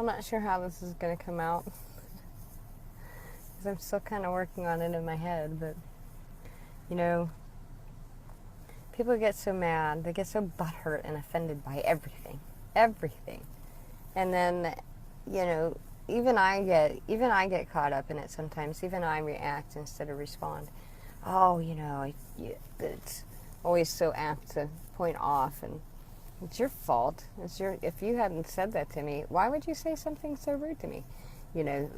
I'm not sure how this is going to come out, because I'm still kind of working on it in my head, but, you know, people get so mad, they get so butthurt and offended by everything. Everything. And then, you know, even I get caught up in it sometimes. Even I react instead of respond. Oh, you know, it's always so apt to point off, and it's your fault. If you hadn't said that to me, why would you say something so rude to me? You know,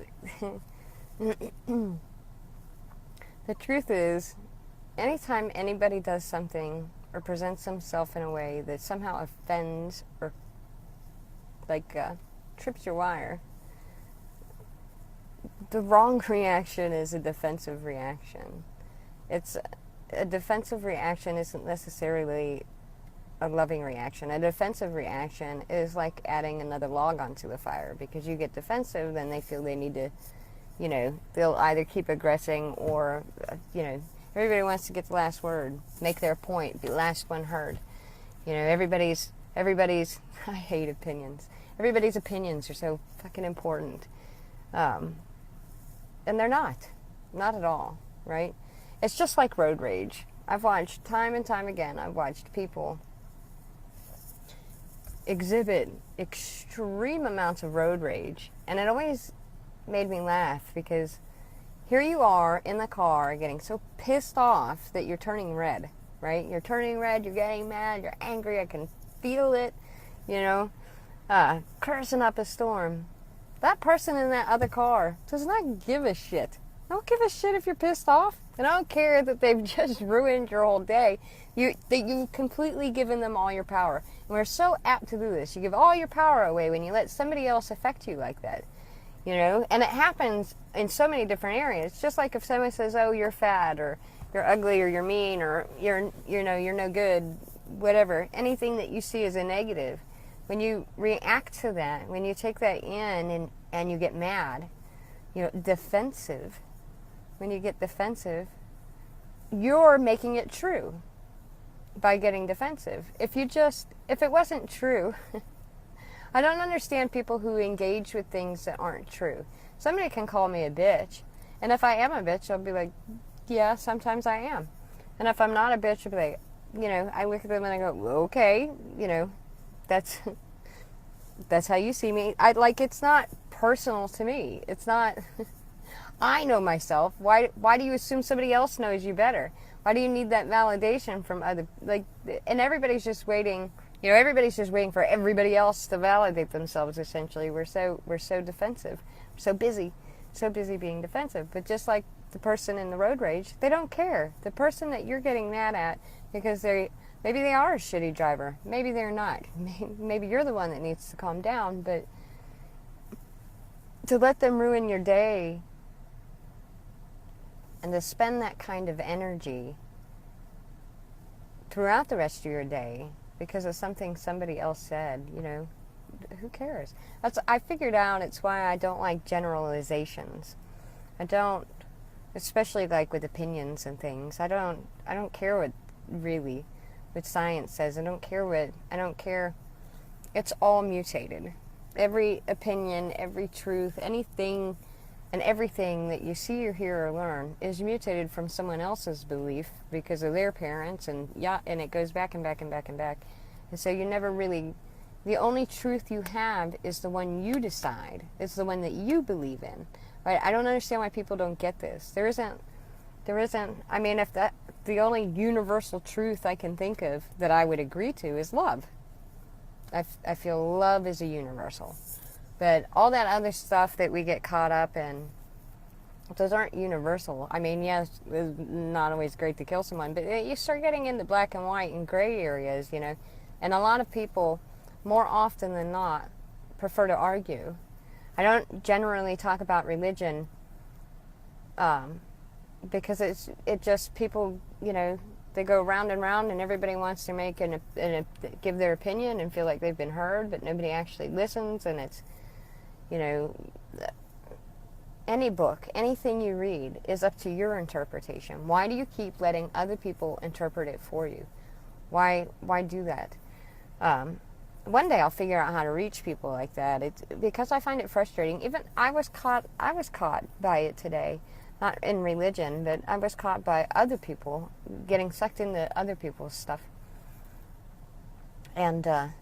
the truth is, anytime anybody does something or presents himself in a way that somehow offends or trips your wire, the wrong reaction is a defensive reaction. It's a defensive reaction isn't necessarily a loving reaction. A defensive reaction is like adding another log onto the fire, because you get defensive, then they feel they need to, you know, they'll either keep aggressing or, you know, everybody wants to get the last word, make their point, be the last one heard. You know, everybody's, I hate opinions. Everybody's opinions are so fucking important. And they're not at all, right? It's just like road rage. I've watched time and time again, I've watched people exhibit extreme amounts of road rage, and it always made me laugh, because here you are in the car getting so pissed off that you're turning red, right? You're turning red, you're getting mad, you're angry, I can feel it, you know, cursing up a storm. That person in that other car does not give a shit. Don't give a shit if you're pissed off. And I don't care that they've just ruined your whole day. You've completely given them all your power. And we're so apt to do this. You give all your power away when you let somebody else affect you like that. You know? And it happens in so many different areas. It's just like if someone says, oh, you're fat, or you're ugly, or you're mean, or you're no good, whatever. Anything that you see as a negative. When you react to that, when you take that in and you get mad, you know, defensive, when you get defensive, you're making it true by getting defensive. If it wasn't true, I don't understand people who engage with things that aren't true. Somebody can call me a bitch, and if I am a bitch, I'll be like, yeah, sometimes I am. And if I'm not a bitch, I'll be like, you know, I look at them and I go, okay, you know, that's how you see me. It's not personal to me. It's not. I know myself. Why do you assume somebody else knows you better? Why do you need that validation from other, and everybody's just waiting, you know, everybody's just waiting for everybody else to validate themselves, essentially. We're so defensive. We're so busy being defensive. But just like the person in the road rage, they don't care. The person that you're getting mad at because maybe they are a shitty driver. Maybe they're not. Maybe you're the one that needs to calm down. But to let them ruin your day and to spend that kind of energy throughout the rest of your day because of something somebody else said, you know, who cares? I figured out it's why I don't like generalizations. I don't, especially like with opinions and things. I don't care what science says. I don't care. It's all mutated. Every opinion, every truth, anything and everything that you see or hear or learn is mutated from someone else's belief because of their parents, and it goes back and back and back and back. And so you never really, the only truth you have is the one you decide. It's the one that you believe in. Right? I don't understand why people don't get this. There isn't, I mean, the only universal truth I can think of that I would agree to is love. I feel love is a universal. But all that other stuff that we get caught up in, those aren't universal. I mean, yes, it's not always great to kill someone, but you start getting into black and white and gray areas, you know. And a lot of people, more often than not, prefer to argue. I don't generally talk about religion because it just people, you know, they go round and round and everybody wants to make give their opinion and feel like they've been heard, but nobody actually listens. And it's, you know, any book, anything you read is up to your interpretation. Why do you keep letting other people interpret it for you? Why do that? one day I'll figure out how to reach people like that. It's because I find it frustrating. Even I was caught by it today. Not in religion, but I was caught by other people, getting sucked into other people's stuff. And I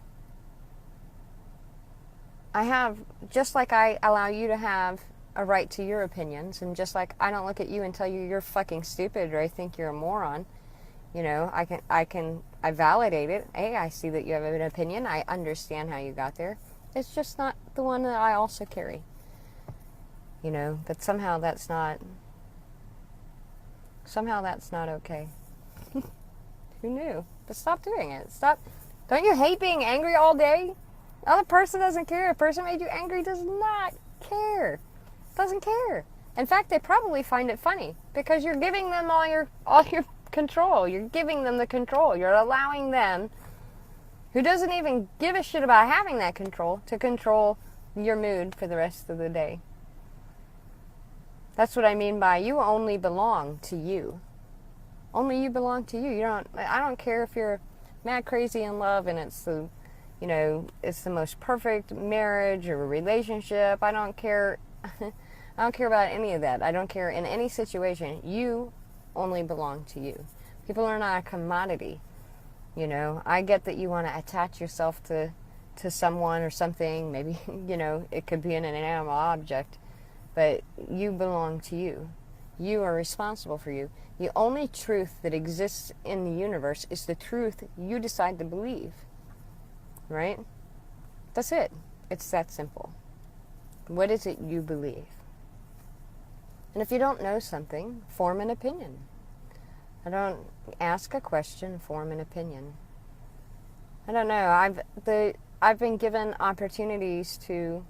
have, just like I allow you to have a right to your opinions, and just like I don't look at you and tell you you're fucking stupid or I think you're a moron, you know, I validate it. Hey, I see that you have an opinion. I understand how you got there. It's just not the one that I also carry. You know, but somehow that's not okay. Who knew? But stop doing it. Stop. Don't you hate being angry all day? The other person doesn't care. A person made you angry does not care. Doesn't care. In fact, they probably find it funny because you're giving them all your control. You're giving them the control. You're allowing them, who doesn't even give a shit about having that control, to control your mood for the rest of the day. That's what I mean by you only belong to you. Only you belong to you. I don't care if you're mad crazy in love and it's the most perfect marriage or relationship. I don't care. I don't care about any of that. I don't care in any situation. You only belong to you. People are not a commodity. You know, I get that you want to attach yourself to someone or something. Maybe, it could be an animal object. But you belong to you. You are responsible for you. The only truth that exists in the universe is the truth you decide to believe. Right? That's it. It's that simple. What is it you believe? And if you don't know something, form an opinion. I don't ask a question, form an opinion. I don't know. I've been given opportunities to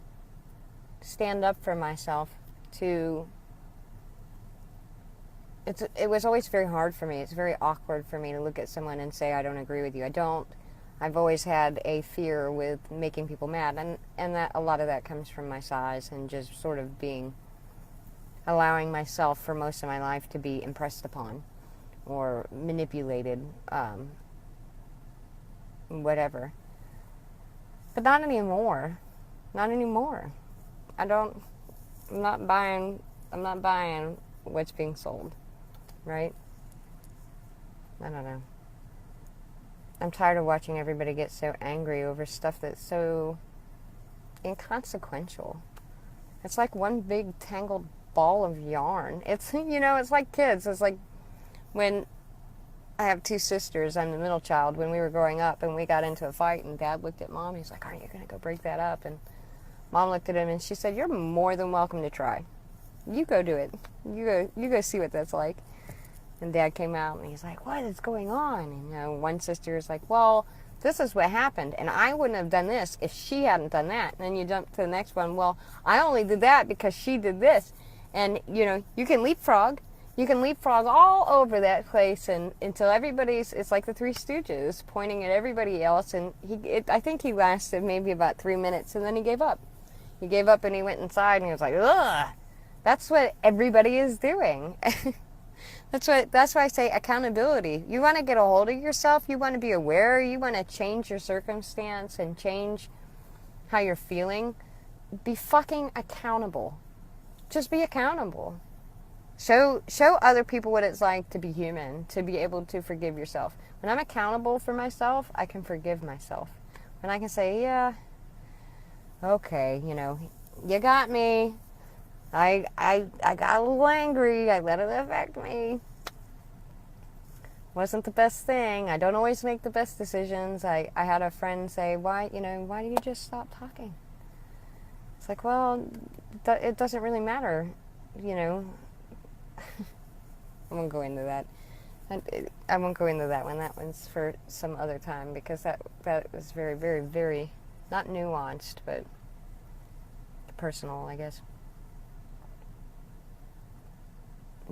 stand up for myself. It was always very hard for me. It's very awkward for me to look at someone and say, I don't agree with you. I don't. I've always had a fear with making people mad, and that a lot of that comes from my size and just sort of allowing myself for most of my life to be impressed upon or manipulated, whatever. But not anymore. Not anymore. I'm not buying what's being sold, right? I don't know. I'm tired of watching everybody get so angry over stuff that's so inconsequential. It's like one big tangled ball of yarn. It's, it's like kids. It's like when I have two sisters, I'm the middle child. When we were growing up and we got into a fight and Dad looked at Mom, he's like, aren't you going to go break that up? And Mom looked at him and she said, you're more than welcome to try. You go do it. You go see what that's like. And Dad came out and he's like, what is going on? And, one sister is like, well, this is what happened. And I wouldn't have done this if she hadn't done that. And then you jump to the next one. Well, I only did that because she did this. And, you can leapfrog. You can leapfrog all over that place and until it's like the Three Stooges pointing at everybody else. And I think he lasted maybe about 3 minutes and then he gave up. He gave up and he went inside and he was like, ugh. That's what everybody is doing. That's why I say accountability. You want to get a hold of yourself. You want to be aware. You want to change your circumstance and change how you're feeling. Be fucking accountable. Just be accountable. Show other people what it's like to be human, to be able to forgive yourself. When I'm accountable for myself, I can forgive myself. When I can say, yeah, okay, you got me. I got a little angry. I let it affect me. Wasn't the best thing. I don't always make the best decisions. I had a friend say, why do you just stop talking? It's like, well, it doesn't really matter, I won't go into that. I won't go into that one. That one's for some other time because that was very, very, very, not nuanced, but personal, I guess.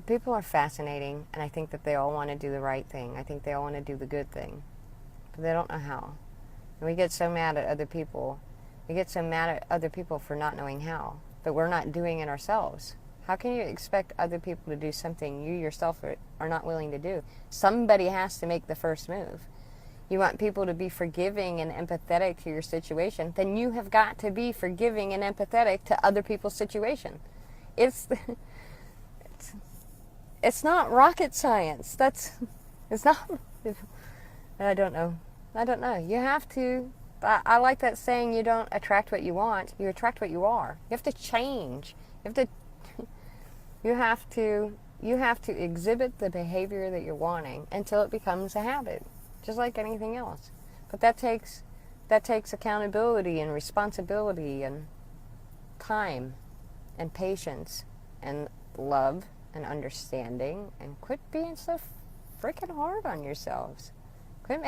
People are fascinating, and I think that they all want to do the right thing. I think they all want to do the good thing, but they don't know how. And we get so mad at other people. We get so mad at other people for not knowing how, but we're not doing it ourselves. How can you expect other people to do something you yourself are not willing to do? Somebody has to make the first move. you want people to be forgiving and empathetic to your situation, then you have got to be forgiving and empathetic to other people's situation. It's it's not rocket science. It's not. I don't know. You have to. I like that saying. You don't attract what you want. You attract what you are. You have to change. You have to. You have to exhibit the behavior that you're wanting until it becomes a habit, just like anything else. But that takes accountability and responsibility and time and patience and love and understanding, and quit being so freaking hard on yourselves. Quit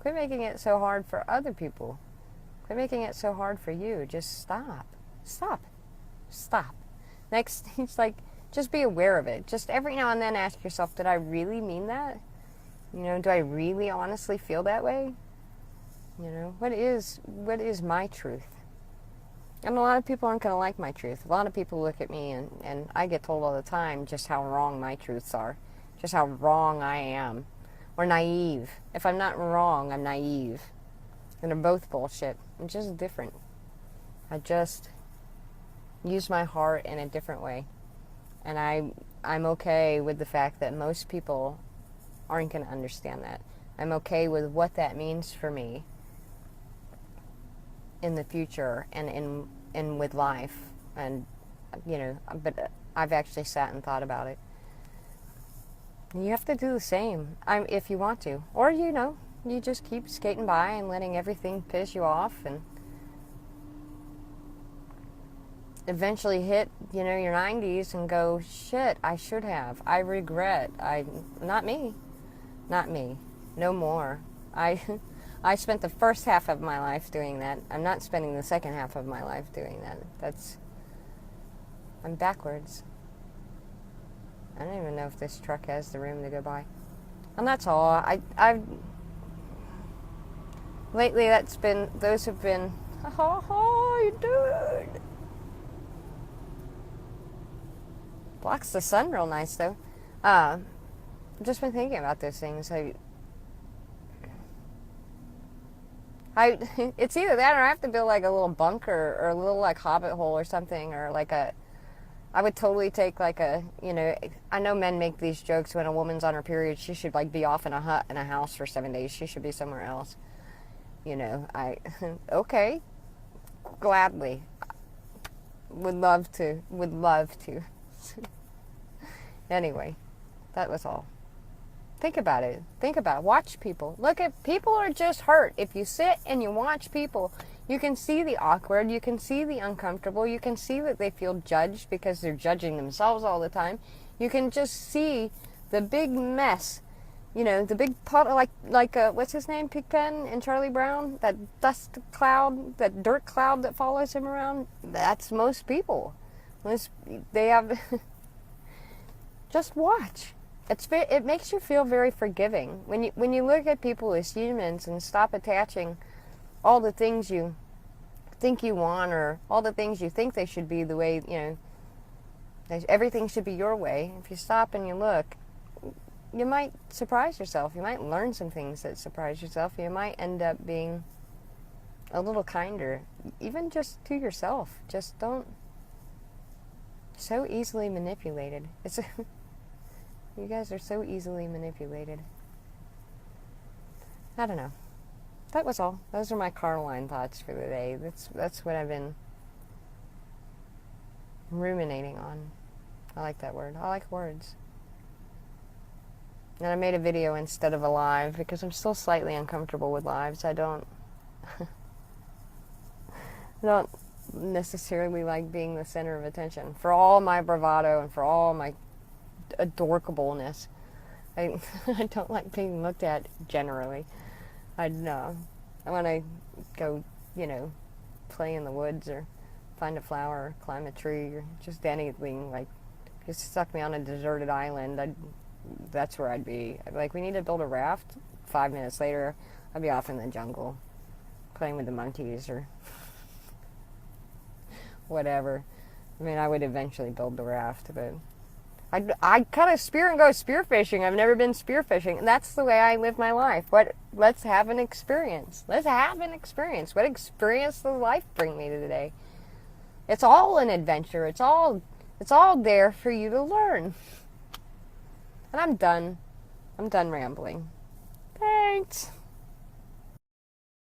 making it so hard for other people. Quit making it so hard for you. Just stop. Next, it's like, just be aware of it. Just every now and then ask yourself, did I really mean that? Do I really honestly feel that way? What is my truth? And a lot of people aren't going to like my truth. A lot of people look at me and I get told all the time just how wrong my truths are. Just how wrong I am. Or naive. If I'm not wrong, I'm naive. And they're both bullshit. I'm just different. I just use my heart in a different way. And I'm okay with the fact that most people aren't going to understand that. I'm okay with what that means for me in the future and in with life. And, but I've actually sat and thought about it. You have to do the same if you want to. Or, you just keep skating by and letting everything piss you off and eventually hit, your 90s and go, shit, I should have. I regret. Not me. No more. I spent the first half of my life doing that. I'm not spending the second half of my life doing that. I'm backwards. I don't even know if this truck has the room to go by. And that's all. Lately those have been, oh, dude. Blocks the sun real nice, though. I've just been thinking about those things. It's either that or I have to build like a little bunker or a little like hobbit hole or something, or like I would totally take like I know men make these jokes when a woman's on her period, she should like be off in a hut in a house for 7 days. She should be somewhere else. Okay, gladly. Would love to. Anyway, that was all. Think about it. Watch people. People are just hurt. If you sit and you watch people, you can see the awkward, you can see the uncomfortable, you can see that they feel judged because they're judging themselves all the time. You can just see the big mess, the big pot, like what's his name, Pigpen and Charlie Brown, that dust cloud, that dirt cloud that follows him around. That's most people. They have... Just watch. It makes you feel very forgiving when you look at people as humans and stop attaching all the things you think you want or all the things you think they should be the way, everything should be your way. If you stop and you look, you might surprise yourself. You might learn some things that surprise yourself. You might end up being a little kinder, even just to yourself. Just don't. So easily manipulated. You guys are so easily manipulated. I don't know. That was all. Those are my Caroline thoughts for the day. That's what I've been ruminating on. I like that word. I like words. And I made a video instead of a live because I'm still slightly uncomfortable with lives. I don't necessarily like being the center of attention. For all my bravado and for all my adorkableness, I don't like being looked at generally. I want to go, play in the woods or find a flower or climb a tree or just anything. Like, just stuck me on a deserted island, that's where I'd be. Like, we need to build a raft. 5 minutes later, I'd be off in the jungle playing with the monkeys or whatever. I mean, I would eventually build the raft, but I cut a spear and go spearfishing. I've never been spearfishing. And that's the way I live my life. Let's have an experience. Let's have an experience. What experience does life bring me today? It's all an adventure. It's all there for you to learn. And I'm done. I'm done rambling. Thanks.